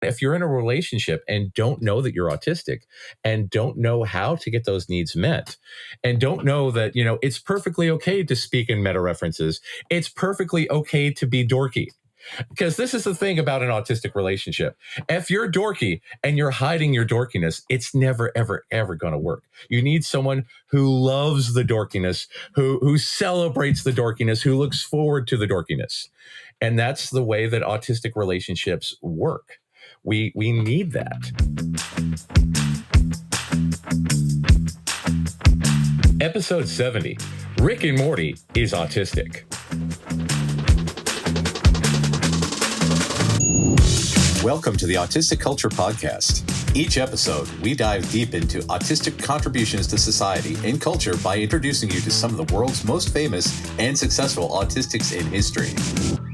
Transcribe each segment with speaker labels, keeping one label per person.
Speaker 1: If you're in a relationship and don't know that you're autistic and don't know how to get those needs met and don't know that, it's perfectly okay to speak in meta references. It's perfectly okay to be dorky. Because this is the thing about an autistic relationship. If you're dorky and you're hiding your dorkiness, it's never, ever, ever going to work. You need someone who loves the dorkiness, who celebrates the dorkiness, who looks forward to the dorkiness. And that's the way that autistic relationships work. We need that. Episode 70, Rick and Morty is autistic. Welcome to the Autistic Culture Podcast. Each episode, we dive deep into autistic contributions to society and culture by introducing you to some of the world's most famous and successful autistics in history.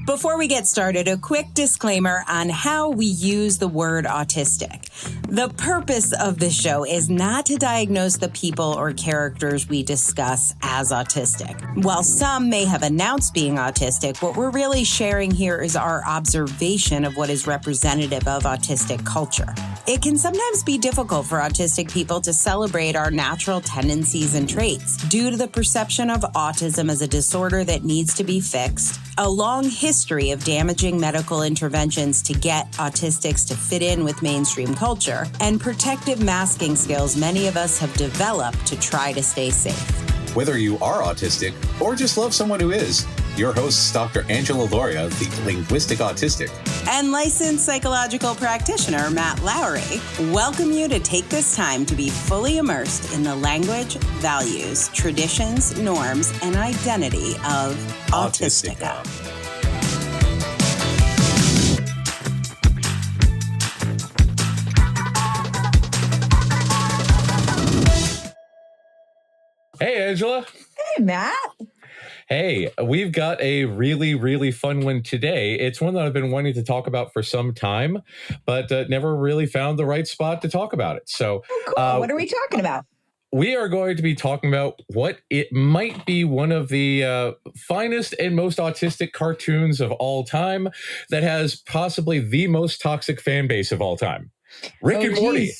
Speaker 2: Before we get started, a quick disclaimer on how we use the word autistic. The purpose of this show is not to diagnose the people or characters we discuss as autistic. While some may have announced being autistic, what we're really sharing here is our observation of what is representative of autistic culture. It can sometimes be difficult for autistic people to celebrate our natural tendencies and traits due to the perception of autism as a disorder that needs to be fixed, a long history of damaging medical interventions to get autistics to fit in with mainstream culture, and protective masking skills many of us have developed to try to stay safe.
Speaker 1: Whether you are autistic or just love someone who is, your hosts, Dr. Angela Lauria, the linguistic autistic,
Speaker 2: and licensed psychological practitioner Matt Lowry, welcome you to take this time to be fully immersed in the language, values, traditions, norms, and identity of Autistica. Hey, Angela. Hey, Matt.
Speaker 1: Hey, we've got a really, really fun one today. It's one that I've been wanting to talk about for some time, but never really found the right spot to talk about it. So,
Speaker 2: cool. What are we talking about?
Speaker 1: We are going to be talking about what it might be one of the finest and most autistic cartoons of all time that has possibly the most toxic fan base of all time. Rick and Morty.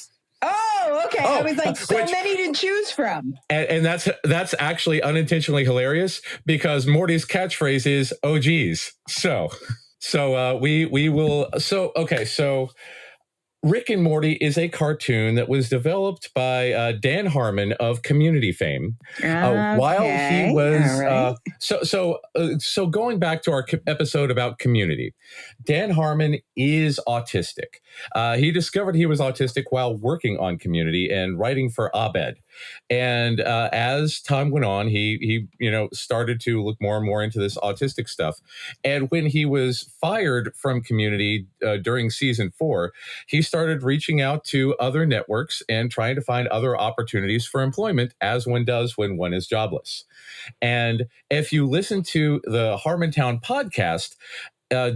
Speaker 2: Oh, okay. I was like, many to choose from.
Speaker 1: And that's actually unintentionally hilarious because Morty's catchphrase is, "Oh, geez." So we will. So Rick and Morty is a cartoon that was developed by Dan Harmon of Community fame. While he was so going back to our episode about Community, Dan Harmon is autistic. He discovered he was autistic while working on Community and writing for Abed. And as time went on, he started to look more and more into this autistic stuff. And when he was fired from Community during season 4, he started reaching out to other networks and trying to find other opportunities for employment, as one does when one is jobless. And if you listen to the Harmontown podcast,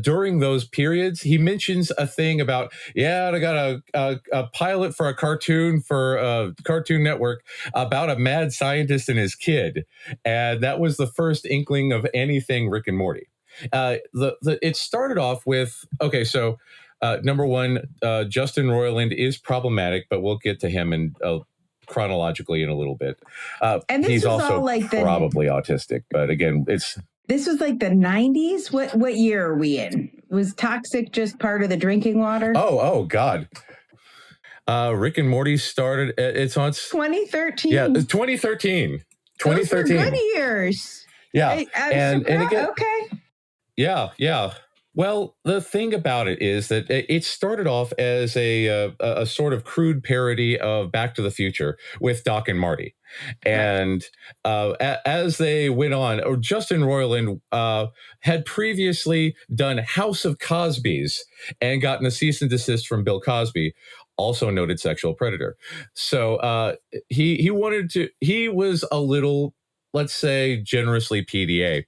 Speaker 1: during those periods, he mentions a thing about, I got a pilot for a cartoon for a Cartoon Network about a mad scientist and his kid. And that was the first inkling of anything Rick and Morty. It started off with, number one, Justin Roiland is problematic, but we'll get to him chronologically in a little bit.
Speaker 2: And
Speaker 1: he's also probably autistic, but again,
Speaker 2: This was like the 90s? What year are we in? Was toxic just part of the drinking water?
Speaker 1: Oh God. Rick and Morty started, it's on
Speaker 2: 2013.
Speaker 1: Yeah, 2013.
Speaker 2: Those were good years.
Speaker 1: Yeah. And again,
Speaker 2: okay.
Speaker 1: Yeah. Well, the thing about it is that it started off as a sort of crude parody of Back to the Future with Doc and Marty. And as they went on, Justin Roiland had previously done House of Cosby's and gotten a cease and desist from Bill Cosby, also noted sexual predator. So he was a little let's say, generously PDA.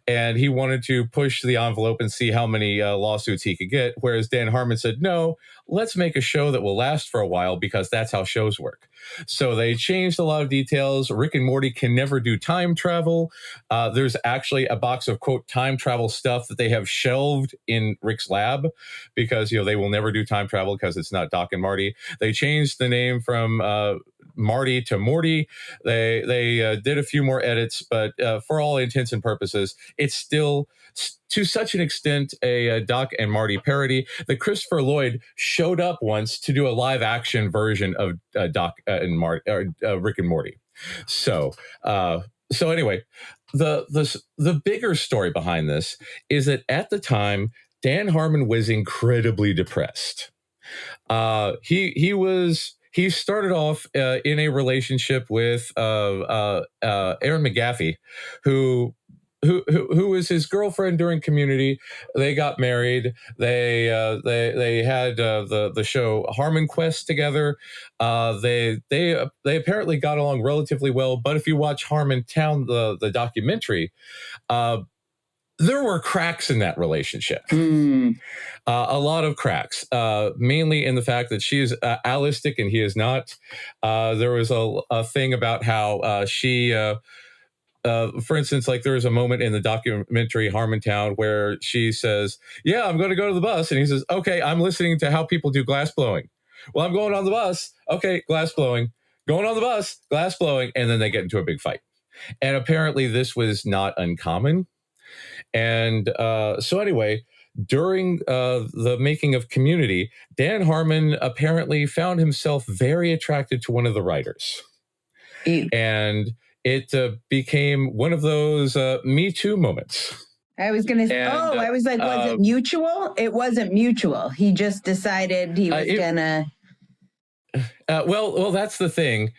Speaker 1: And he wanted to push the envelope and see how many lawsuits he could get. Whereas Dan Harmon said, no, let's make a show that will last for a while because that's how shows work. So they changed a lot of details. Rick and Morty can never do time travel. There's actually a box of, quote, time travel stuff that they have shelved in Rick's lab because, they will never do time travel because it's not Doc and Marty. They changed the name from Marty to Morty. They did a few more edits, but for all intents and purposes, it's still to such an extent a Doc and Marty parody that Christopher Lloyd showed up once to do a live action version of Doc and Marty, or Rick and Morty. So anyway, the bigger story behind this is that at the time, Dan Harmon was incredibly depressed. He started off in a relationship with Erin McGaffey, who was his girlfriend during Community. They got married. They had the show Harmon Quest together. They apparently got along relatively well. But if you watch Harmontown, the documentary, there were cracks in that relationship. A lot of cracks, mainly in the fact that she is Autistic and he is not. There was a thing about how she, for instance, like there was a moment in the documentary Harmontown where she says, yeah, I'm going to go to the bus. And he says, okay, I'm listening to how people do glass blowing. Well, I'm going on the bus. Okay, glass blowing. Going on the bus, glass blowing. And then they get into a big fight. And apparently this was not uncommon. And so anyway, during the making of Community, Dan Harmon apparently found himself very attracted to one of the writers.
Speaker 3: Ew.
Speaker 1: And it became one of those Me Too moments.
Speaker 3: I was going to say, I was like, was it mutual? It wasn't mutual. He just decided he was going to.
Speaker 1: Well, that's the thing.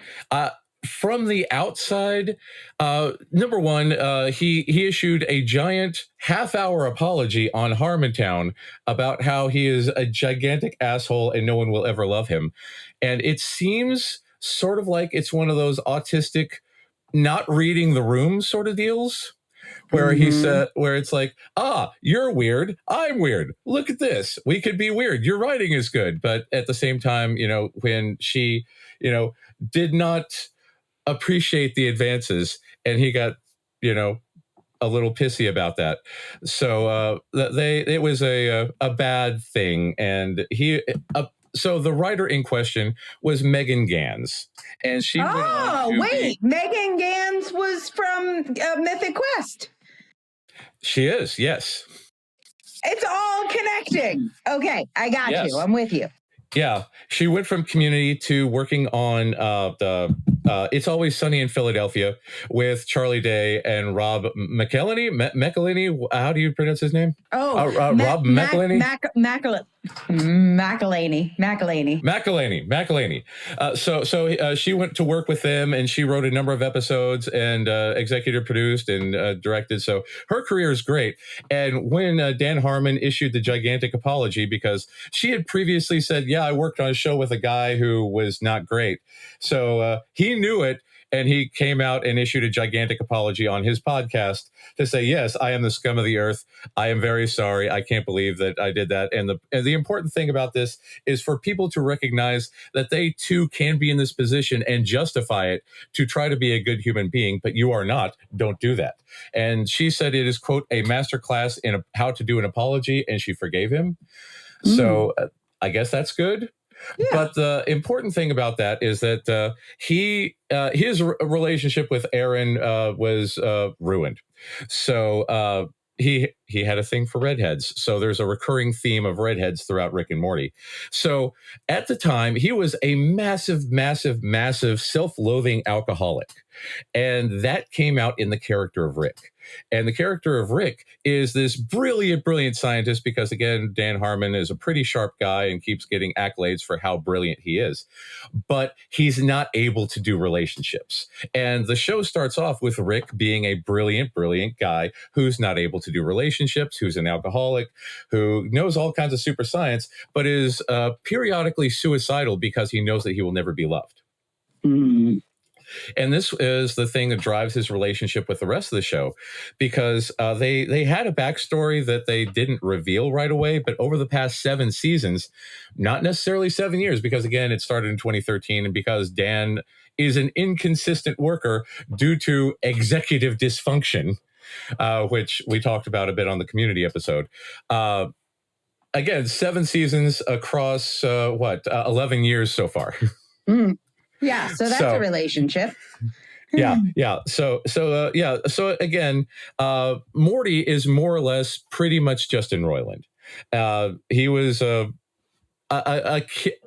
Speaker 1: From the outside, number one, he issued a giant half-hour apology on Harmontown about how he is a gigantic asshole and no one will ever love him. And it seems sort of like it's one of those autistic, not reading the room sort of deals. Where he said, where it's like, you're weird, I'm weird. Look at this. We could be weird. Your writing is good. But at the same time, when she, did not appreciate the advances, and he got, a little pissy about that. So it was a bad thing. And so the writer in question was Megan Gans. And she
Speaker 3: Megan Gans was from Mythic Quest.
Speaker 1: She is, yes.
Speaker 3: It's all connecting. Okay, I got you. I'm with you.
Speaker 1: Yeah, she went from Community to working on the It's Always Sunny in Philadelphia with Charlie Day and Rob McElhenney. McElhenney, how do you pronounce his name?
Speaker 3: Rob
Speaker 1: McElhenney? McElhenney. So she went to work with them, and she wrote a number of episodes and executive produced and directed. So her career is great. And when Dan Harmon issued the gigantic apology, because she had previously said, yeah, I worked on a show with a guy who was not great. So he knew it. And he came out and issued a gigantic apology on his podcast to say, yes, I am the scum of the earth. I am very sorry. I can't believe that I did that. And the important thing about this is for people to recognize that they too can be in this position and justify it to try to be a good human being, but you are not. Don't do that. And she said it is, quote, a masterclass in how to do an apology, and she forgave him. So I guess that's good. Yeah. But the important thing about that is that his relationship with Aaron was ruined. So he had a thing for redheads. So there's a recurring theme of redheads throughout Rick and Morty. So at the time, he was a massive, massive, massive self-loathing alcoholic. And that came out in the character of Rick. And the character of Rick is this brilliant, brilliant scientist because, again, Dan Harmon is a pretty sharp guy and keeps getting accolades for how brilliant he is. But he's not able to do relationships. And the show starts off with Rick being a brilliant, brilliant guy who's not able to do relationships, who's an alcoholic, who knows all kinds of super science, but is periodically suicidal because he knows that he will never be loved. And this is the thing that drives his relationship with the rest of the show, because they had a backstory that they didn't reveal right away, but over the past 7 seasons, not necessarily 7 years, because again, it started in 2013, and because Dan is an inconsistent worker due to executive dysfunction, which we talked about a bit on the community episode. Again, 7 seasons across 11 years so far.
Speaker 3: Yeah, so that's a relationship.
Speaker 1: Yeah. So again, Morty is more or less pretty much Justin Roiland. He was a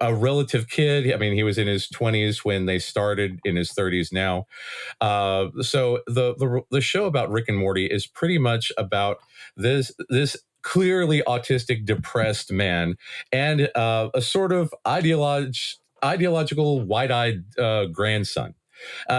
Speaker 1: relative kid. I mean, he was in his 20s when they started, in his 30s now. So the show about Rick and Morty is pretty much about this clearly autistic, depressed man and a sort of ideological, wide-eyed grandson.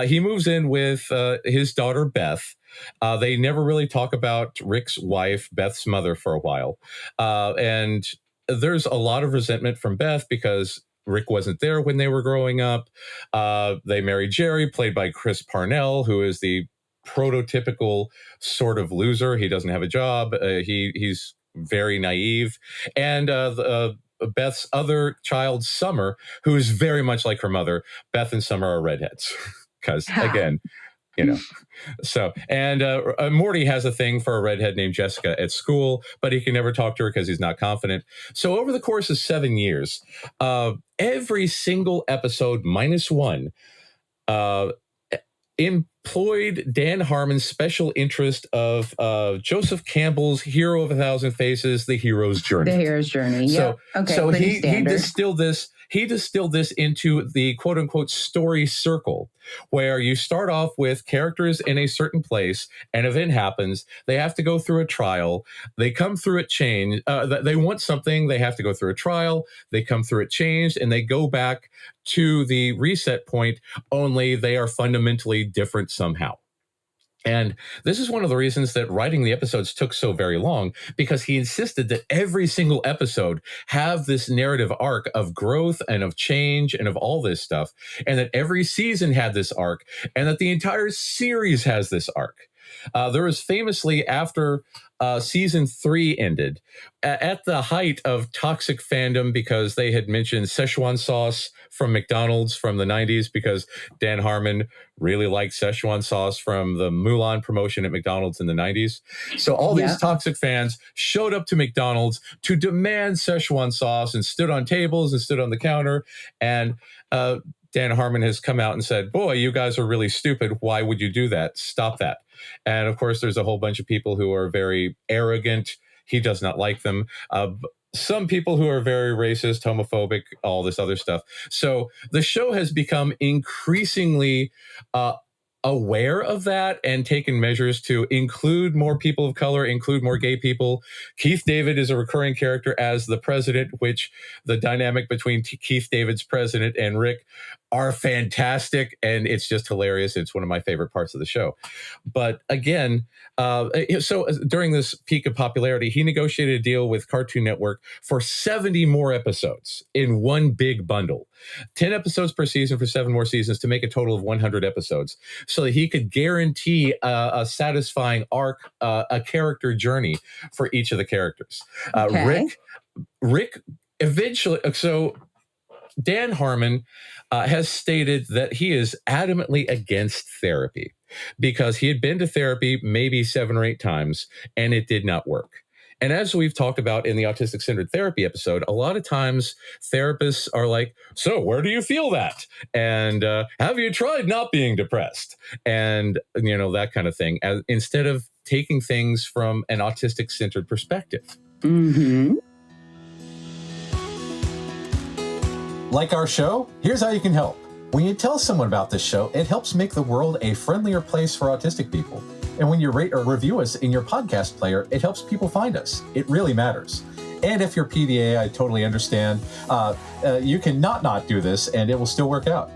Speaker 1: He moves in with his daughter, Beth. They never really talk about Rick's wife, Beth's mother, for a while. And there's a lot of resentment from Beth because Rick wasn't there when they were growing up. They married Jerry, played by Chris Parnell, who is the prototypical sort of loser. He doesn't have a job. He's very naive. And Beth's other child, Summer, who is very much like her mother. Beth and Summer are redheads. Because, again, So, and Morty has a thing for a redhead named Jessica at school, but he can never talk to her because he's not confident. So over the course of 7 years, every single episode minus one employed Dan Harmon's special interest of Joseph Campbell's Hero of a Thousand Faces, The Hero's Journey.
Speaker 3: The Hero's Journey.
Speaker 1: So,
Speaker 3: yeah. Okay.
Speaker 1: So he distilled this. He distilled this into the quote unquote story circle, where you start off with characters in a certain place, an event happens, they have to go through a trial, they come through it changed, they want something, they have to go through a trial, they come through it changed, and they go back to the reset point, only they are fundamentally different somehow. And this is one of the reasons that writing the episodes took so very long, because he insisted that every single episode have this narrative arc of growth and of change and of all this stuff, and that every season had this arc, and that the entire series has this arc. There was famously, after season 3 ended, at the height of toxic fandom, because they had mentioned Szechuan sauce from McDonald's from the 90s, because Dan Harmon really liked Szechuan sauce from the Mulan promotion at McDonald's in the 90s. So all these toxic fans showed up to McDonald's to demand Szechuan sauce and stood on tables and stood on the counter. And Dan Harmon has come out and said, boy, you guys are really stupid. Why would you do that? Stop that. And of course, there's a whole bunch of people who are very arrogant. He does not like them. Some people who are very racist, homophobic, all this other stuff. So the show has become increasingly aware of that and taken measures to include more people of color, include more gay people. Keith David is a recurring character as the president, which the dynamic between Keith David's president and Rick are fantastic, and it's just hilarious. It's one of my favorite parts of the show. But again, so during this peak of popularity, he negotiated a deal with Cartoon Network for 70 more episodes in one big bundle. 10 episodes per season for 7 more seasons to make a total of 100 episodes, so that he could guarantee a satisfying arc, a character journey for each of the characters. Rick eventually, so Dan Harmon has stated that he is adamantly against therapy, because he had been to therapy maybe 7 or 8 times and it did not work. And as we've talked about in the Autistic Centered Therapy episode, a lot of times therapists are like, so where do you feel that? And have you tried not being depressed? And, that kind of thing, instead of taking things from an autistic centered perspective.
Speaker 3: Mm-hmm.
Speaker 4: Like our show? Here's how you can help. When you tell someone about this show, it helps make the world a friendlier place for autistic people. And when you rate or review us in your podcast player, it helps people find us. It really matters. And if you're PDA, I totally understand. You can not do this, and it will still work out.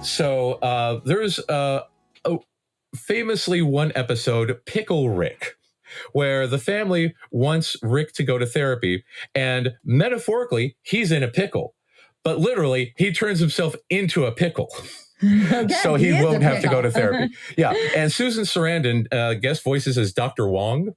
Speaker 1: So there's famously one episode, Pickle Rick, where the family wants Rick to go to therapy, and metaphorically, he's in a pickle. But literally, he turns himself into a pickle.
Speaker 3: Okay,
Speaker 1: so he won't have to go to therapy. Yeah. And Susan Sarandon guest voices as Dr. Wong,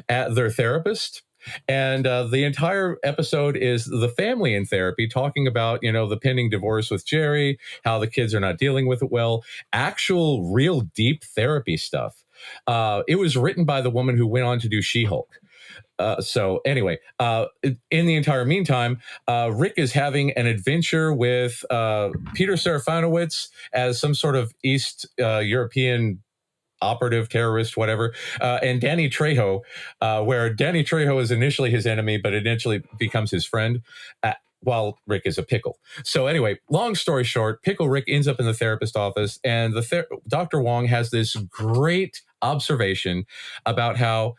Speaker 1: their therapist. And the entire episode is the family in therapy talking about, the pending divorce with Jerry, how the kids are not dealing with it well, actual real deep therapy stuff. It was written by the woman who went on to do She-Hulk. So anyway, in the entire meantime, Rick is having an adventure with Peter Serafinowicz as some sort of East European operative, terrorist, whatever, and Danny Trejo, where Danny Trejo is initially his enemy, but eventually becomes his friend, while Rick is a pickle. So anyway, long story short, Pickle Rick ends up in the therapist office, and Dr. Wong has this great observation about how,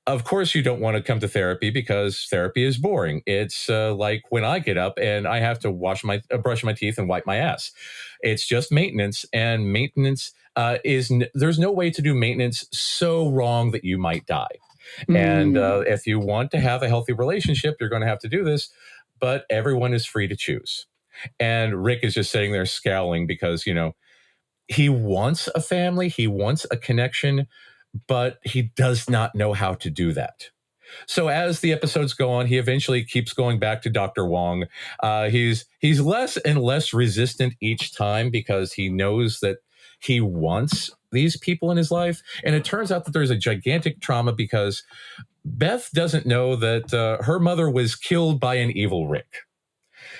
Speaker 1: of course you don't want to come to therapy because therapy is boring. It's like when I get up and I have to brush my teeth and wipe my ass. It's just maintenance, and maintenance there's no way to do maintenance so wrong that you might die. And if you want to have a healthy relationship, you're going to have to do this, but everyone is free to choose. And Rick is just sitting there scowling because, he wants a family, he wants a connection, but he does not know how to do that. So as the episodes go on, he eventually keeps going back to Dr. Wong. He's less and less resistant each time because he knows that he wants these people in his life. And it turns out that there's a gigantic trauma because Beth doesn't know that her mother was killed by an evil Rick.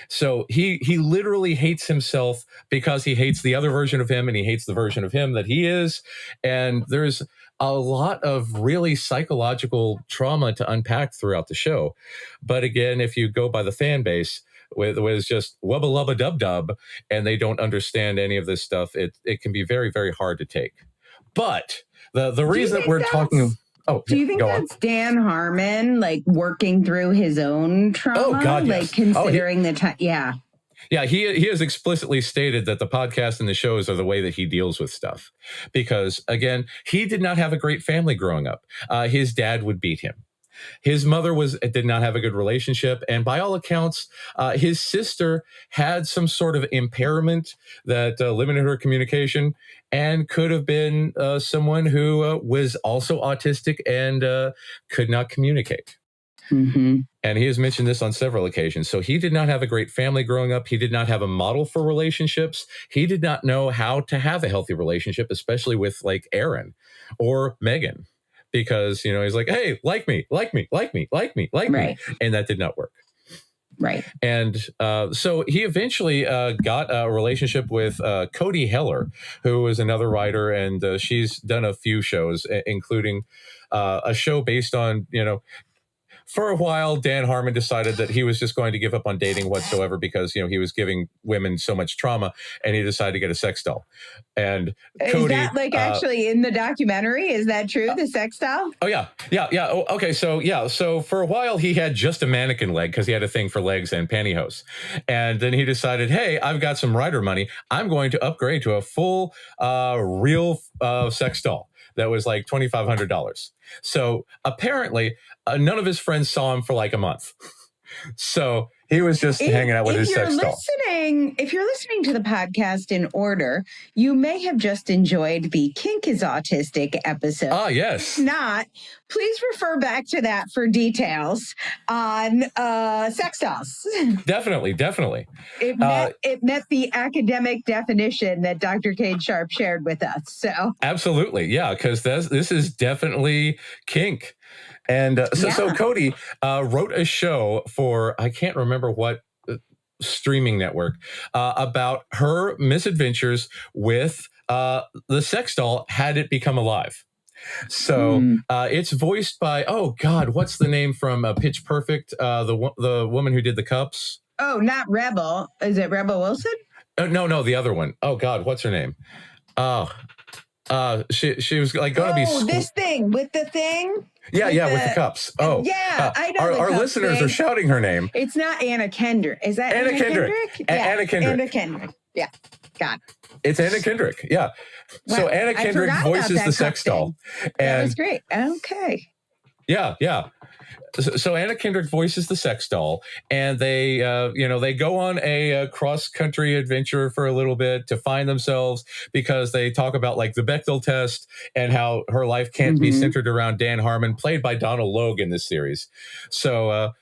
Speaker 1: So he literally hates himself because he hates the other version of him, and he hates the version of him that he is. And there's a lot of really psychological trauma to unpack throughout the show. But again, if you go by the fan base, with just wubba lubba dub dub, and they don't understand any of this stuff, it can be very, very hard to take. But the reason that we're talking... Oh,
Speaker 3: do you think that's Dan Harmon, like working through his own trauma?
Speaker 1: Oh, God, yes.
Speaker 3: Like considering the time. Yeah.
Speaker 1: Yeah, he has explicitly stated that the podcast and the shows are the way that he deals with stuff. Because, again, he did not have a great family growing up. His dad would beat him. His mother did not have a good relationship. And by all accounts, his sister had some sort of impairment that limited her communication and could have been someone who was also autistic and could not communicate.
Speaker 3: Mm-hmm.
Speaker 1: And he has mentioned this on several occasions. So he did not have a great family growing up. He did not have a model for relationships. He did not know how to have a healthy relationship, especially with like Aaron or Megan. Because, he's like, hey, like me.
Speaker 3: Right.
Speaker 1: And that did not work.
Speaker 3: Right.
Speaker 1: And so he eventually got a relationship with Cody Heller, who is another writer. And she's done a few shows, including a show based on, for a while, Dan Harmon decided that he was just going to give up on dating whatsoever because, he was giving women so much trauma, and he decided to get a sex doll. And Cody,
Speaker 3: is that actually in the documentary? Is that true? The sex doll?
Speaker 1: Oh, yeah. Oh, okay. So for a while, he had just a mannequin leg because he had a thing for legs and pantyhose. And then he decided, hey, I've got some writer money. I'm going to upgrade to a full real sex doll. That was like $2,500. So apparently, none of his friends saw him for like a month. So he was just hanging out with his sex doll.
Speaker 3: If you're listening to the podcast in order, you may have just enjoyed the Kink is Autistic episode.
Speaker 1: Ah, yes.
Speaker 3: If not, please refer back to that for details on sex dolls.
Speaker 1: Definitely.
Speaker 3: It met the academic definition that Dr. Cade Sharp shared with us. So
Speaker 1: absolutely, yeah, because this is definitely kink. And so Cody wrote a show for, I can't remember what streaming network, about her misadventures with the sex doll had it become alive. So it's voiced by, oh God, what's the name from Pitch Perfect? The woman who did the cups.
Speaker 3: Oh, not Rebel. Is it Rebel Wilson?
Speaker 1: No, the other one. Oh God, what's her name? She was like going to be
Speaker 3: this thing with the thing.
Speaker 1: Yeah, with the cups. Oh,
Speaker 3: yeah, I know.
Speaker 1: Our listeners are shouting her name.
Speaker 3: It's not Anna Kendrick. Is that
Speaker 1: Anna Kendrick?
Speaker 3: Yeah,
Speaker 1: Anna Kendrick.
Speaker 3: Anna Kendrick. Yeah. God.
Speaker 1: It's Anna Kendrick. Yeah.
Speaker 3: Wow.
Speaker 1: So Anna Kendrick voices the sex doll.
Speaker 3: That was great. Okay.
Speaker 1: Yeah. Yeah. So Anna Kendrick voices the sex doll, and they go on a cross-country adventure for a little bit to find themselves, because they talk about like the Bechdel test and how her life can't be centered around Dan Harmon, played by Donald Logue in this series. So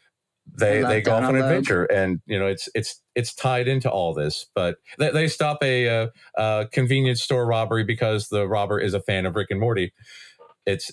Speaker 1: they go off on an adventure, and it's tied into all this. But they stop a convenience store robbery because the robber is a fan of Rick and Morty. It's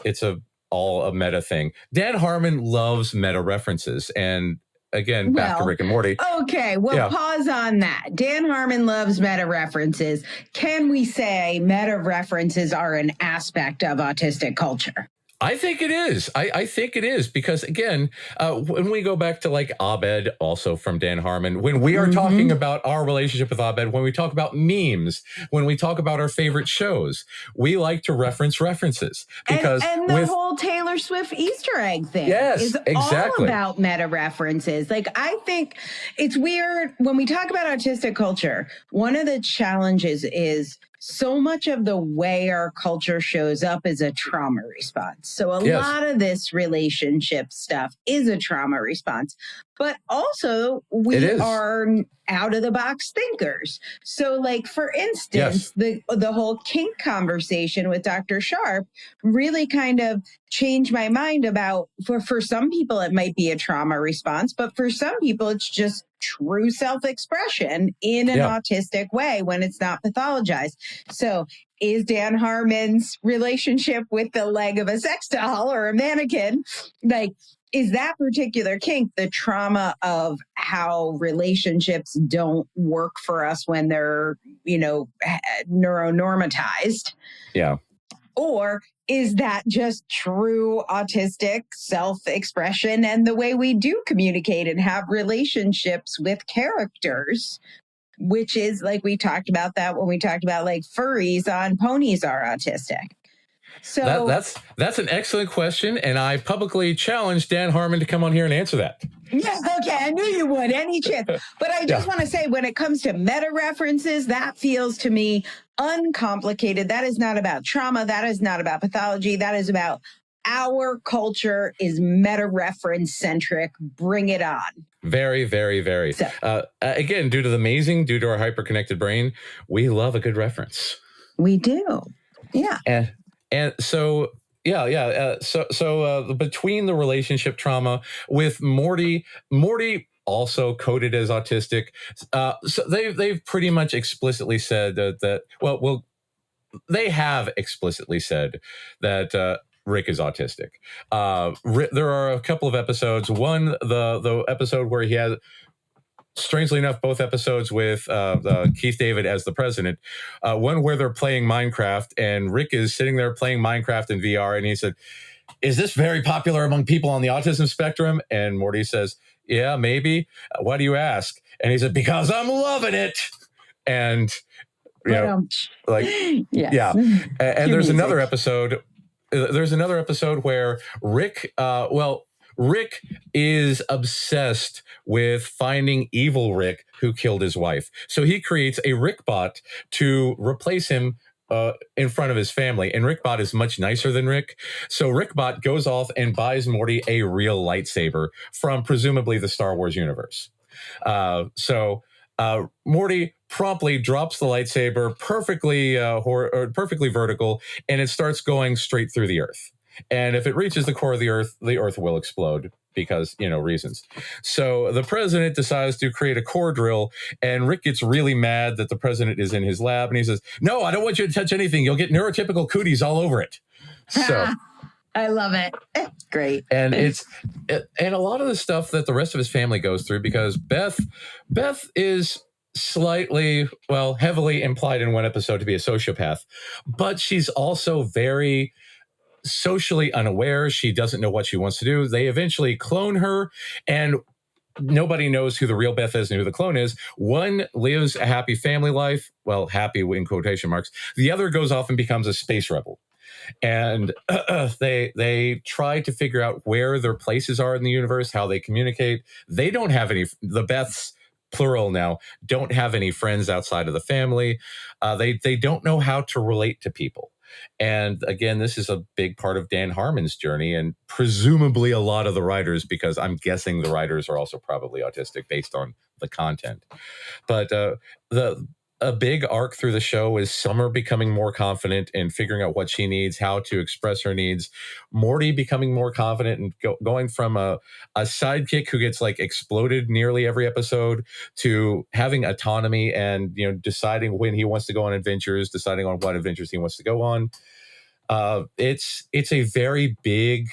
Speaker 1: all a meta thing. Dan Harmon loves meta references, and again, back to Rick and Morty.
Speaker 3: Okay, well, pause on that. Dan Harmon loves meta references. Can we say meta references are an aspect of autistic culture?
Speaker 1: I think it is. I think it is, because again, when we go back to like Abed, also from Dan Harmon, when we are talking about our relationship with Abed, when we talk about memes, when we talk about our favorite shows, we like to references, because
Speaker 3: and the whole Taylor Swift Easter egg thing is all about meta references. Like, I think it's weird when we talk about autistic culture. One of the challenges is so much of the way our culture shows up is a trauma response. So a lot of this relationship stuff is a trauma response, but also we are out of the box thinkers. So like, for instance, the whole kink conversation with Dr. Sharp really kind of changed my mind about, for some people, it might be a trauma response, but for some people, it's just true self-expression in an autistic way when it's not pathologized. So is Dan Harmon's relationship with the leg of a sex doll or a mannequin, like, is that particular kink the trauma of how relationships don't work for us when they're, neuronormatized?
Speaker 1: Yeah.
Speaker 3: Or is that just true autistic self-expression and the way we do communicate and have relationships with characters, which is like, we talked about that when we talked about like furries on Ponies Are Autistic. So
Speaker 1: that's an excellent question, and I publicly challenge Dan Harmon to come on here and answer that.
Speaker 3: Yeah, okay, I knew you would, any chance. But I just want to say, when it comes to meta references, that feels to me uncomplicated. That is not about trauma. That is not about pathology. That is about our culture is meta reference centric. Bring it on.
Speaker 1: Very, very, very. So, again, due to our hyper-connected brain, we love a good reference.
Speaker 3: We do. Yeah.
Speaker 1: And so, so between the relationship trauma with Morty also coded as autistic. So they've pretty much explicitly said they have explicitly said that Rick is autistic. There are a couple of episodes. One, the episode where he has, strangely enough, both episodes with Keith David as the president. One where they're playing Minecraft, and Rick is sitting there playing Minecraft in VR, and he said, "Is this very popular among people on the autism spectrum?" And Morty says, "Yeah, maybe. Why do you ask?" And he said, "Because I'm loving it." And And there's another episode. There's another episode where Rick is obsessed with finding evil Rick who killed his wife. So he creates a Rick bot to replace him in front of his family. And Rick bot is much nicer than Rick. So Rick bot goes off and buys Morty a real lightsaber from presumably the Star Wars universe. Morty promptly drops the lightsaber perfectly vertical, and it starts going straight through the Earth. And if it reaches the core of the Earth will explode because, reasons. So the president decides to create a core drill, and Rick gets really mad that the president is in his lab, and he says, "No, I don't want you to touch anything. You'll get neurotypical cooties all over it." So
Speaker 3: I love it. Great.
Speaker 1: And and a lot of the stuff that the rest of his family goes through, because Beth is slightly, heavily implied in one episode to be a sociopath, but she's also very socially unaware. She doesn't know what she wants to do. They eventually clone her, and nobody knows who the real Beth is and who the clone is. One lives a happy family life, happy in quotation marks. The other goes off and becomes a space rebel. And they try to figure out where their places are in the universe, how they communicate. They don't have any. The Beths plural now, don't have any friends outside of the family. They don't know how to relate to people. And again, this is a big part of Dan Harmon's journey, and presumably a lot of the writers, because I'm guessing the writers are also probably autistic based on the content. But a big arc through the show is Summer becoming more confident in figuring out what she needs, how to express her needs. Morty becoming more confident and going from a sidekick who gets like exploded nearly every episode to having autonomy and, you know, deciding when he wants to go on adventures, deciding on what adventures he wants to go on. It's a very big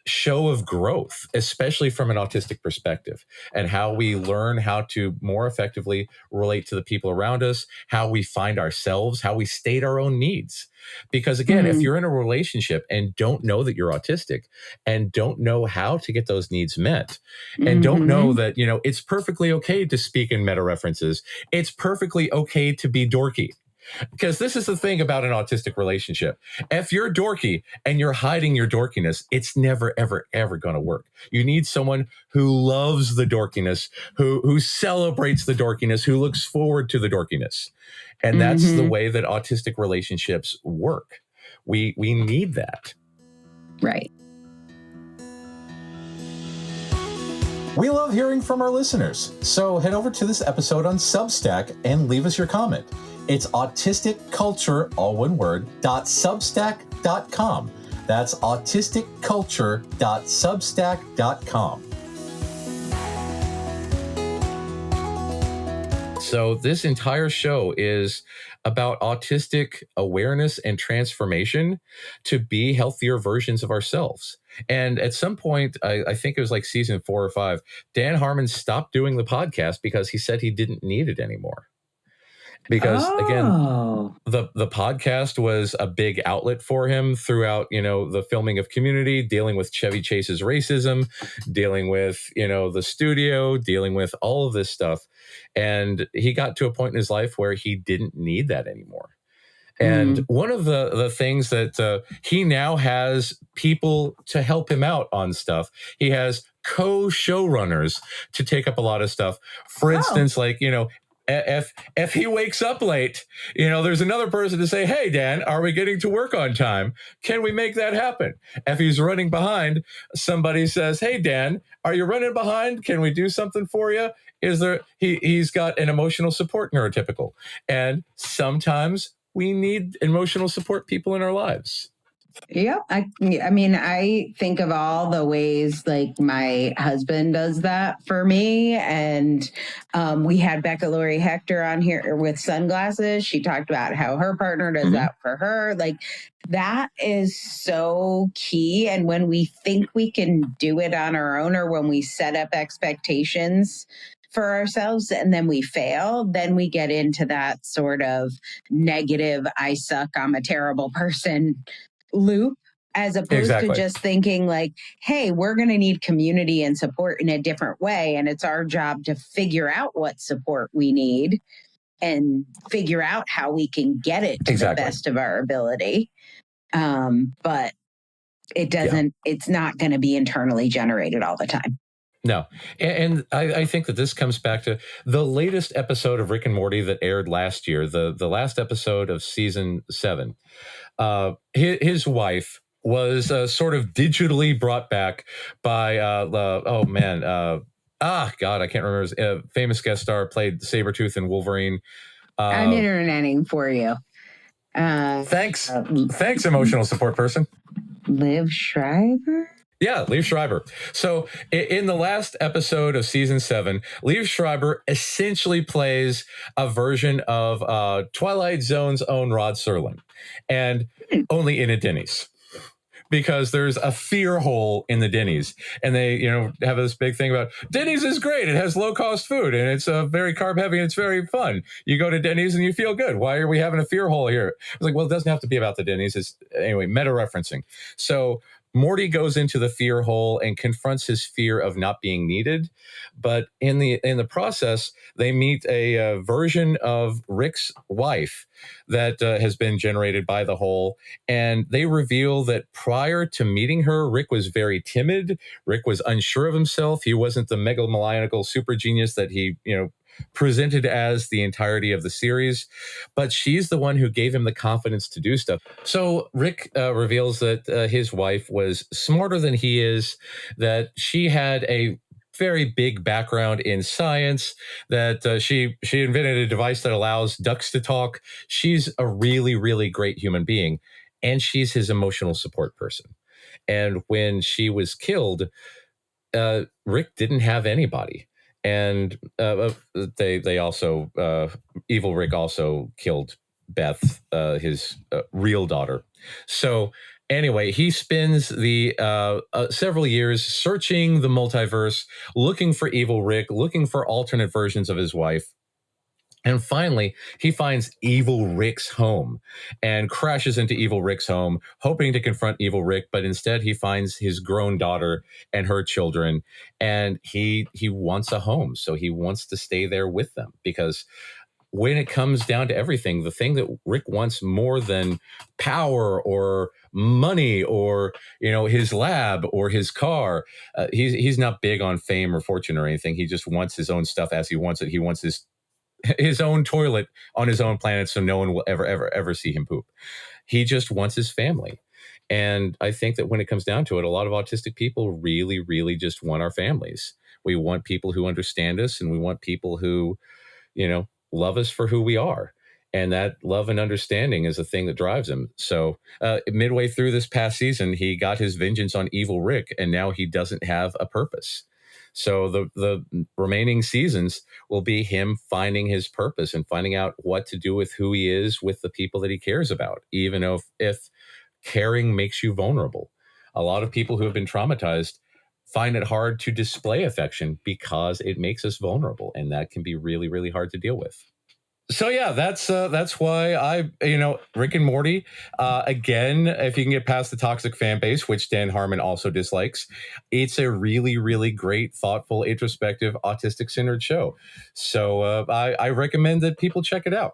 Speaker 1: show of growth, especially from an autistic perspective, and how we learn how to more effectively relate to the people around us, how we find ourselves, how we state our own needs. Because again, if you're in a relationship and don't know that you're autistic and don't know how to get those needs met and don't know that, you know, it's perfectly okay to speak in meta references. It's perfectly okay to be dorky. Because this is the thing about an autistic relationship. If you're dorky and you're hiding your dorkiness, it's never, ever, ever going to work. You need someone who loves the dorkiness, who celebrates the dorkiness, who looks forward to the dorkiness. And that's the way that autistic relationships work. We need that.
Speaker 3: Right.
Speaker 4: We love hearing from our listeners. So head over to this episode on Substack and leave us your comment. It's autisticculture, all one word, .substack.com. That's autisticculture.substack.com.
Speaker 1: So this entire show is about autistic awareness and transformation to be healthier versions of ourselves. And at some point, I think it was like season 4 or 5, Dan Harmon stopped doing the podcast because he said he didn't need it anymore. Because again, the podcast was a big outlet for him throughout, you know, the filming of Community, dealing with Chevy Chase's racism, dealing with, you know, the studio, dealing with all of this stuff. And he got to a point in his life where he didn't need that anymore. And one of the things that he now has people to help him out on stuff. He has co-showrunners to take up a lot of stuff. For instance, like, you know, if he wakes up late, you know, there's another person to say, hey, Dan, are we getting to work on time? Can we make that happen? If he's running behind, somebody says, hey, Dan, are you running behind? Can we do something for you? Is there, he's got an emotional support neurotypical. And sometimes we need emotional support people in our lives.
Speaker 3: Yeah. I mean, I think of all the ways like my husband does that for me. And we had Becca Lowry Hector on here with sunglasses. She talked about how her partner does that for her. Like that is so key. And when we think we can do it on our own, or when we set up expectations for ourselves and then we fail, then we get into that sort of negative, I suck, I'm a terrible person loop, as opposed to just thinking like, hey, we're going to need community and support in a different way. And it's our job to figure out what support we need and figure out how we can get it to the best of our ability. But it doesn't, it's not going to be internally generated all the time.
Speaker 1: No. And I think that this comes back to the latest episode of Rick and Morty that aired last year, the last episode of season 7. His wife was sort of digitally brought back by God, I can't remember his famous guest star, played Sabretooth and Wolverine.
Speaker 3: I'm interneting for you.
Speaker 1: Thanks, emotional support person.
Speaker 3: Liv Schreiber?
Speaker 1: Yeah, Liev Schreiber. So in the last episode of season 7, Liev Schreiber essentially plays a version of Twilight Zone's own Rod Serling, and only in a Denny's. Because there's a fear hole in the Denny's, and they, you know, have this big thing about Denny's is great. It has low cost food, and it's very carb heavy, and it's very fun. You go to Denny's and you feel good. Why are we having a fear hole here? It's like, well, it doesn't have to be about the Denny's. It's anyway, meta referencing. So Morty goes into the fear hole and confronts his fear of not being needed. But in the process, they meet a version of Rick's wife that has been generated by the hole. And they reveal that prior to meeting her, Rick was very timid. Rick was unsure of himself. He wasn't the megalomaniacal super genius that he, presented as the entirety of the series, but she's the one who gave him the confidence to do stuff. So Rick reveals that his wife was smarter than he is, that she had a very big background in science, that she invented a device that allows ducks to talk. She's a really, really great human being, and she's his emotional support person. And when she was killed, Rick didn't have anybody. And they also, evil Rick also killed Beth, his real daughter. So anyway, he spends the several years searching the multiverse, looking for evil Rick, looking for alternate versions of his wife. And finally, he finds evil Rick's home and crashes into evil Rick's home, hoping to confront evil Rick. But instead, he finds his grown daughter and her children. And he wants a home. So he wants to stay there with them, because when it comes down to everything, the thing that Rick wants more than power or money or, his lab or his car, he's not big on fame or fortune or anything. He just wants his own stuff as he wants it. He wants his own toilet on his own planet, so no one will ever see him poop. He just wants his family. And I think that when it comes down to it, a lot of autistic people really, really just want our families. We want people who understand us, and we want people who, love us for who we are. And that love and understanding is the thing that drives him. So midway through this past season, he got his vengeance on evil Rick, and now he doesn't have a purpose. So the remaining seasons will be him finding his purpose and finding out what to do with who he is with the people that he cares about, even if caring makes you vulnerable. A lot of people who have been traumatized find it hard to display affection because it makes us vulnerable, and that can be really, really hard to deal with. So yeah, that's why Rick and Morty, again, if you can get past the toxic fan base, which Dan Harmon also dislikes, it's a really, really great, thoughtful, introspective, autistic-centered show. So I recommend that people check it out.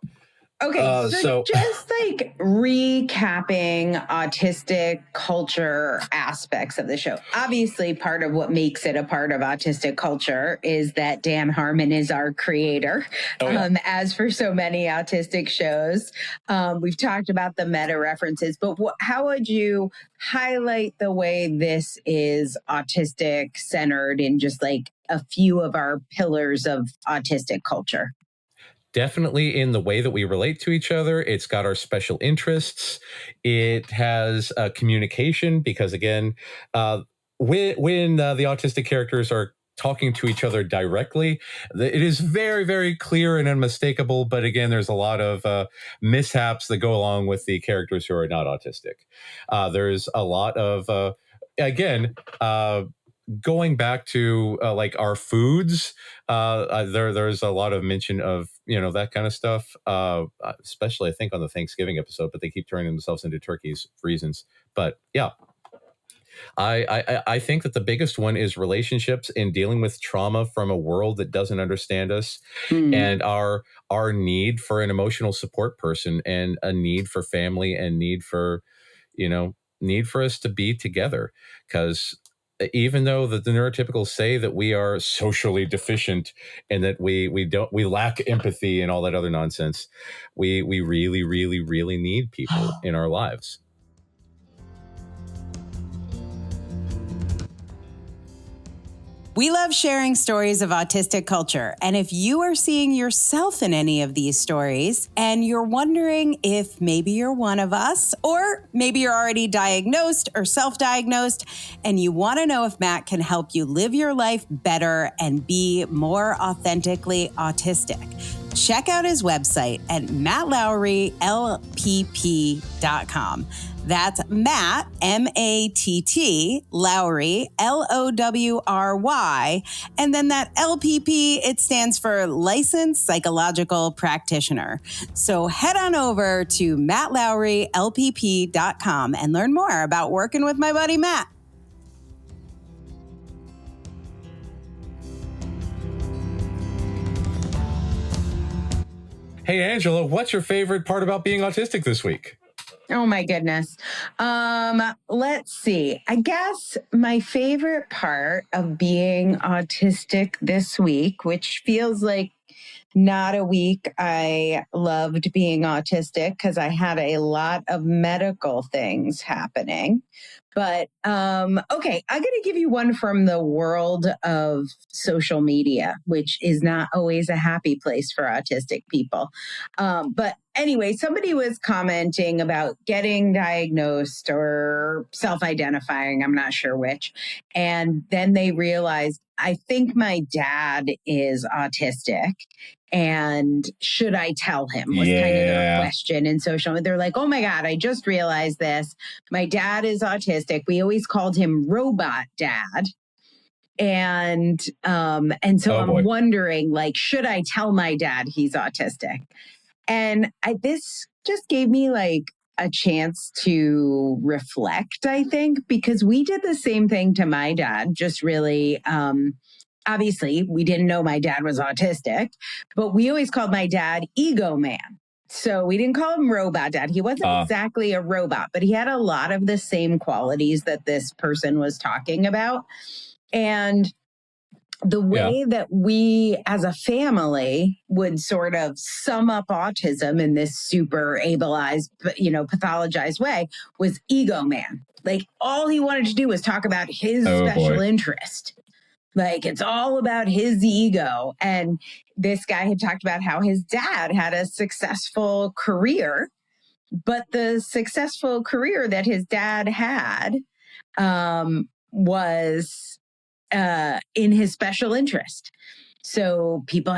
Speaker 3: Okay, so just like recapping autistic culture aspects of the show. Obviously, part of what makes it a part of autistic culture is that Dan Harmon is our creator. As for so many autistic shows, we've talked about the meta references, but how would you highlight the way this is autistic centered in just like a few of our pillars of autistic culture?
Speaker 1: Definitely in the way that we relate to each other. It's got our special interests. It has communication, because again, when the autistic characters are talking to each other directly, it is very, very clear and unmistakable. But again, there's a lot of mishaps that go along with the characters who are not autistic. There's a lot of, going back to like our foods, there's a lot of mention of, that kind of stuff, especially I think on the Thanksgiving episode, but they keep turning themselves into turkeys for reasons. But yeah, I think that the biggest one is relationships and dealing with trauma from a world that doesn't understand us, and our need for an emotional support person, and a need for family, and need for us to be together. Because even though the neurotypicals say that we are socially deficient and that we lack empathy and all that other nonsense, we really, really, really need people in our lives.
Speaker 2: We love sharing stories of autistic culture. And if you are seeing yourself in any of these stories and you're wondering if maybe you're one of us, or maybe you're already diagnosed or self-diagnosed, and you want to know if Matt can help you live your life better and be more authentically autistic, check out his website at mattlowrylpp.com. That's Matt, M-A-T-T, Lowry, L-O-W-R-Y. And then that LPP, it stands for Licensed Psychological Practitioner. So head on over to mattlowrylpp.com and learn more about working with my buddy Matt.
Speaker 1: Hey, Angela, what's your favorite part about being autistic this week?
Speaker 3: Oh my goodness. Let's see. I guess my favorite part of being autistic this week, which feels like not a week I loved being autistic because I had a lot of medical things happening. But okay, I'm going to give you one from the world of social media, which is not always a happy place for autistic people. But anyway, somebody was commenting about getting diagnosed or self-identifying, I'm not sure which. And then they realized, I think my dad is autistic. And should I tell him was kind of their question in social media. They're like, oh my God, I just realized this. My dad is autistic. We always called him Robot Dad. And so I'm wondering, like, should I tell my dad he's autistic? And this just gave me like a chance to reflect, I think, because we did the same thing to my dad, just really, obviously, we didn't know my dad was autistic, but we always called my dad Ego Man. So we didn't call him Robot Dad. He wasn't exactly a robot, but he had a lot of the same qualities that this person was talking about. And the way that we as a family would sort of sum up autism in this super ableized, pathologized way was Ego Man. Like all he wanted to do was talk about his special interest. Like, it's all about his ego. And this guy had talked about how his dad had a successful career, but the successful career that his dad had was in his special interest. So people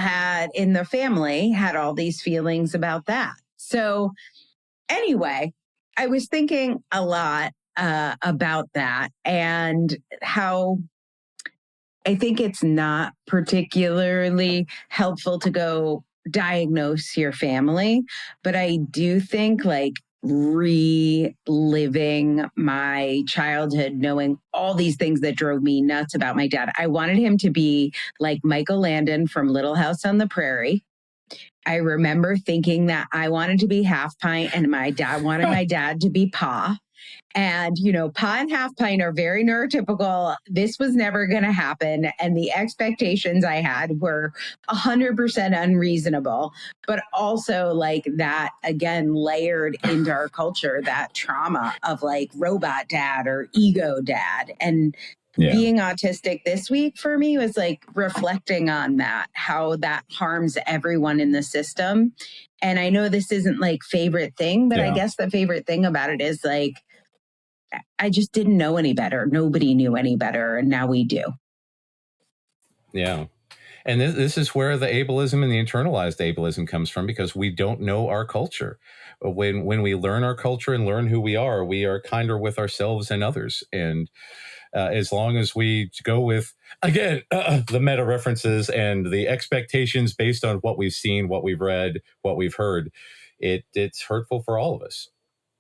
Speaker 3: in the family had all these feelings about that. So anyway, I was thinking a lot about that and how I think it's not particularly helpful to go diagnose your family, but I do think like reliving my childhood, knowing all these things that drove me nuts about my dad. I wanted him to be like Michael Landon from Little House on the Prairie. I remember thinking that I wanted to be Half Pint and my dad wanted my dad to be Pa. And, Pa and Half Pint are very neurotypical. This was never going to happen. And the expectations I had were 100% unreasonable, but also like that, again, layered into our culture, that trauma of like Robot Dad or Ego Dad. And being autistic this week for me was like reflecting on that, how that harms everyone in the system. And I know this isn't like favorite thing, but I guess the favorite thing about it is like, I just didn't know any better. Nobody knew any better. And now we do.
Speaker 1: Yeah. And this is where the ableism and the internalized ableism comes from, because we don't know our culture. When we learn our culture and learn who we are kinder with ourselves and others. And as long as we go with, again, the meta references and the expectations based on what we've seen, what we've read, what we've heard, it's hurtful for all of us.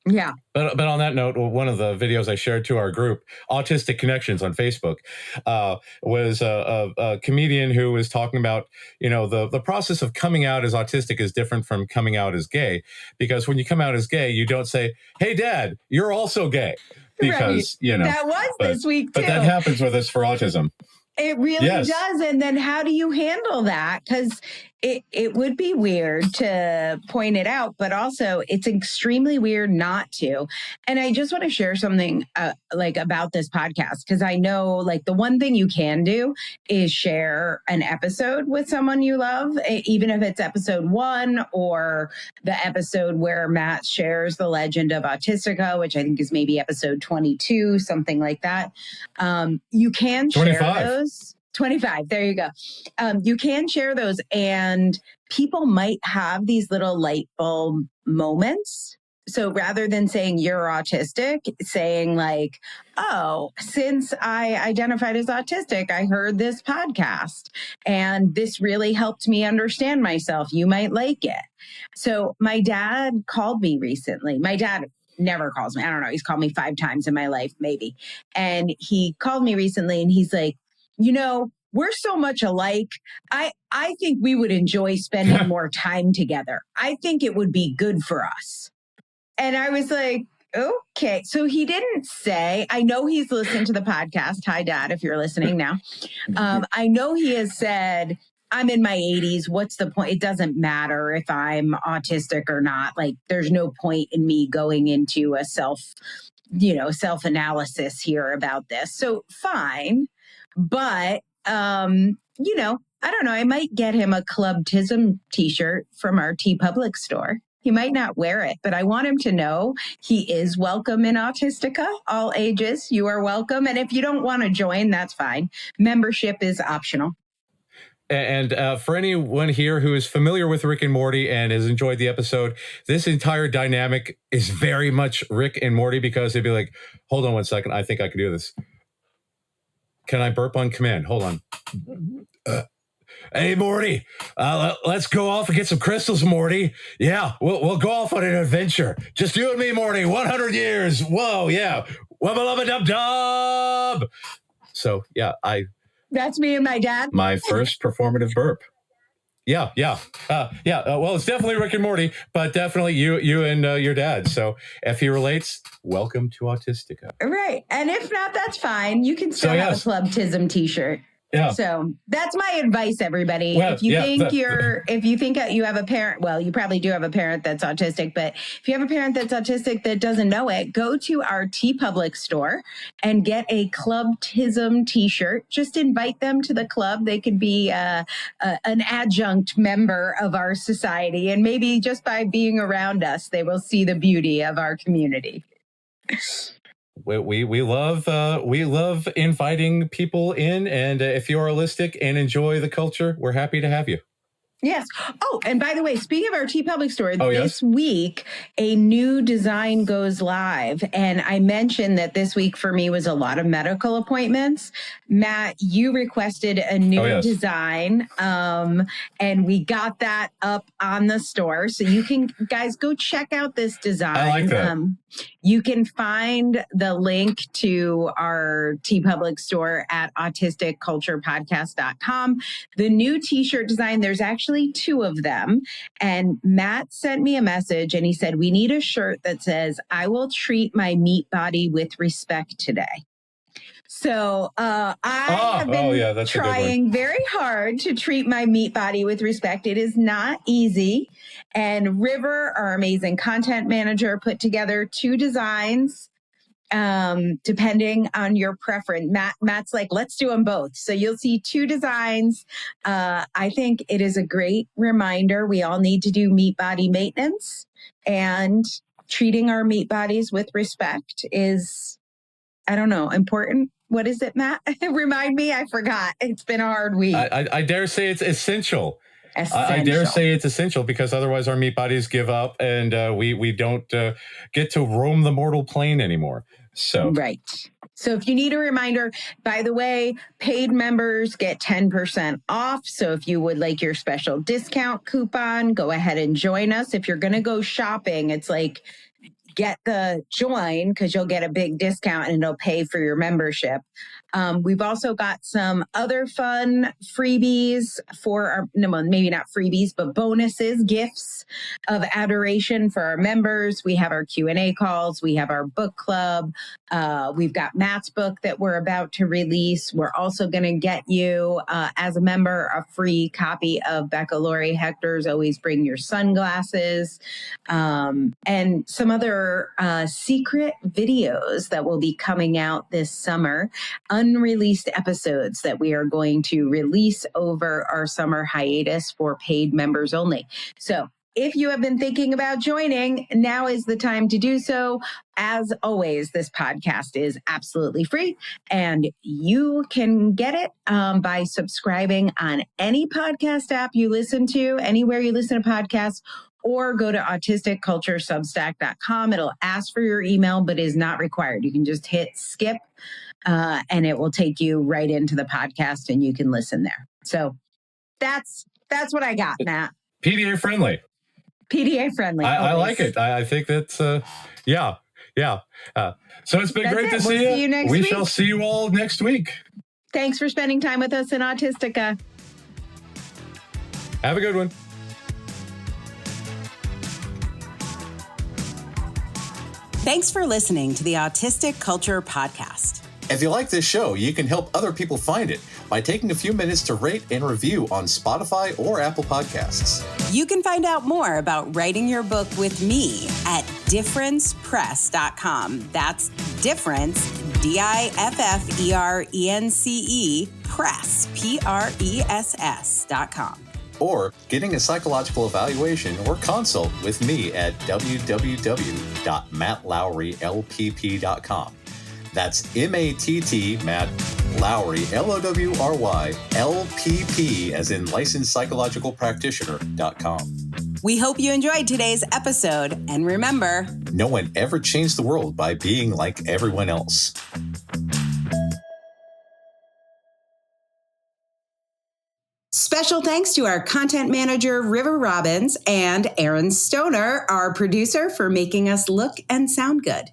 Speaker 3: Yeah.
Speaker 1: But on that note, one of the videos I shared to our group, Autistic Connections on Facebook, was a comedian who was talking about, the process of coming out as autistic is different from coming out as gay, because when you come out as gay, you don't say, hey, Dad, you're also gay. Because,
Speaker 3: that was this week, too.
Speaker 1: But that happens with us for autism.
Speaker 3: It really does. And then how do you handle that? Because it would be weird to point it out, but also it's extremely weird not to. And I just want to share something like about this podcast, because I know like the one thing you can do is share an episode with someone you love, even if it's episode 1 or the episode where Matt shares the legend of Autistica, which I think is maybe episode 22, something like that. You can
Speaker 1: 25.
Speaker 3: Share those. 25. There you go. You can share those, and people might have these little light bulb moments So rather than saying you're autistic, saying like, oh, since I identified as autistic, I heard this podcast and this really helped me understand myself. You might like it. So my dad called me recently. My dad never calls me. I don't know. He's called me 5 times in my life, maybe. And he called me recently and he's like, you know, we're so much alike. I think we would enjoy spending more time together. I think it would be good for us. And I was like, okay. So he didn't say, I know he's listened to the podcast. Hi, Dad, if you're listening now. I know he has said, I'm in my 80s. What's the point? It doesn't matter if I'm autistic or not. Like, there's no point in me going into a self-analysis here about this. So fine. But, I don't know. I might get him a Clubtism t-shirt from our TeePublic store. He might not wear it, but I want him to know he is welcome in Autistica, all ages. You are welcome. And if you don't want to join, that's fine. Membership is optional.
Speaker 1: And for anyone here who is familiar with Rick and Morty and has enjoyed the episode, this entire dynamic is very much Rick and Morty because they'd be like, hold on one second. I think I can do this. Can I burp on command? Hold on. Hey, Morty, let's go off and get some crystals, Morty. Yeah, we'll go off on an adventure. Just you and me, Morty. 100 years. Whoa, yeah. Wubba-lubba-dub-dub. So, yeah,
Speaker 3: That's me and my dad.
Speaker 1: My first performative burp. Yeah. Well, it's definitely Rick and Morty, but definitely you and your dad. So if he relates, welcome to Autistica.
Speaker 3: Right. And if not, that's fine. You can still have a Clubtism t-shirt.
Speaker 1: Yeah.
Speaker 3: So that's my advice, everybody. Well, if you think you have a parent, well, you probably do have a parent that's autistic, but if you have a parent that's autistic that doesn't know it, go to our TeePublic store and get a Clubtism t-shirt. Just invite them to the club. They could be an adjunct member of our society. And maybe just by being around us, they will see the beauty of our community.
Speaker 1: We love inviting people in, and if you're holistic and enjoy the culture, we're happy to have you.
Speaker 3: Yes. Oh, and by the way, speaking of our TeePublic store, this week, a new design goes live. And I mentioned that this week for me was a lot of medical appointments. Matt, you requested a new design, and we got that up on the store. So you can, guys, go check out this design.
Speaker 1: I like that.
Speaker 3: You can find the link to our TeePublic store at autisticculturepodcast.com. The new t-shirt design, there's actually 2 of them. And Matt sent me a message and he said, we need a shirt that says, I will treat my meat body with respect today. So I have been trying very hard to treat my meat body with respect. It is not easy. And River, our amazing content manager, put together 2 designs depending on your preference. Matt's like, let's do them both. So you'll see 2 designs. I think it is a great reminder. We all need to do meat body maintenance, and treating our meat bodies with respect is, I don't know, important. What is it, Matt? Remind me. I forgot. It's been a hard week.
Speaker 1: I dare say it's essential. I dare say it's essential because otherwise our meat bodies give up and we don't get to roam the mortal plane anymore. So
Speaker 3: right. So if you need a reminder, by the way, paid members get 10% off. So if you would like your special discount coupon, go ahead and join us. If you're going to go shopping, it's like, get the join because you'll get a big discount and it'll pay for your membership. We've also got some other fun freebies for our, maybe not freebies, but bonuses, gifts of adoration for our members. We have our Q&A calls. We have our book club. We've got Matt's book that we're about to release. We're also going to get you, as a member, a free copy of Becca Lowry Hector's Always Bring Your Sunglasses, and some other secret videos that will be coming out this summer, unreleased episodes that we are going to release over our summer hiatus for paid members only. So if you have been thinking about joining, now is the time to do so. As always, this podcast is absolutely free, and you can get it by subscribing on any podcast app you listen to, anywhere you listen to podcasts, or go to autisticculturesubstack.com. It'll ask for your email, but is not required. You can just hit skip and it will take you right into the podcast and you can listen there. So that's what I got, Matt.
Speaker 1: PDA friendly.
Speaker 3: PDA friendly.
Speaker 1: I like it. I think that's, yeah. So it's been great to see you.
Speaker 3: See you next week.
Speaker 1: We shall see you all next week.
Speaker 3: Thanks for spending time with us in Autistica.
Speaker 1: Have a good one.
Speaker 2: Thanks for listening to the Autistic Culture Podcast.
Speaker 4: If you like this show, you can help other people find it by taking a few minutes to rate and review on Spotify or Apple Podcasts.
Speaker 2: You can find out more about writing your book with me at differencepress.com. That's difference, DIFFERENCE, press, PRESS.com.
Speaker 4: Or getting a psychological evaluation or consult with me at www.mattlowrylpp.com. That's M-A-T-T, Matt Lowry, Lowry, LPP, as in licensed psychological practitioner.com.
Speaker 2: We hope you enjoyed today's episode. And remember,
Speaker 4: no one ever changed the world by being like everyone else.
Speaker 2: special thanks to our content manager, River Robbins, and Aaron Stoner, our producer, for making us look and sound good.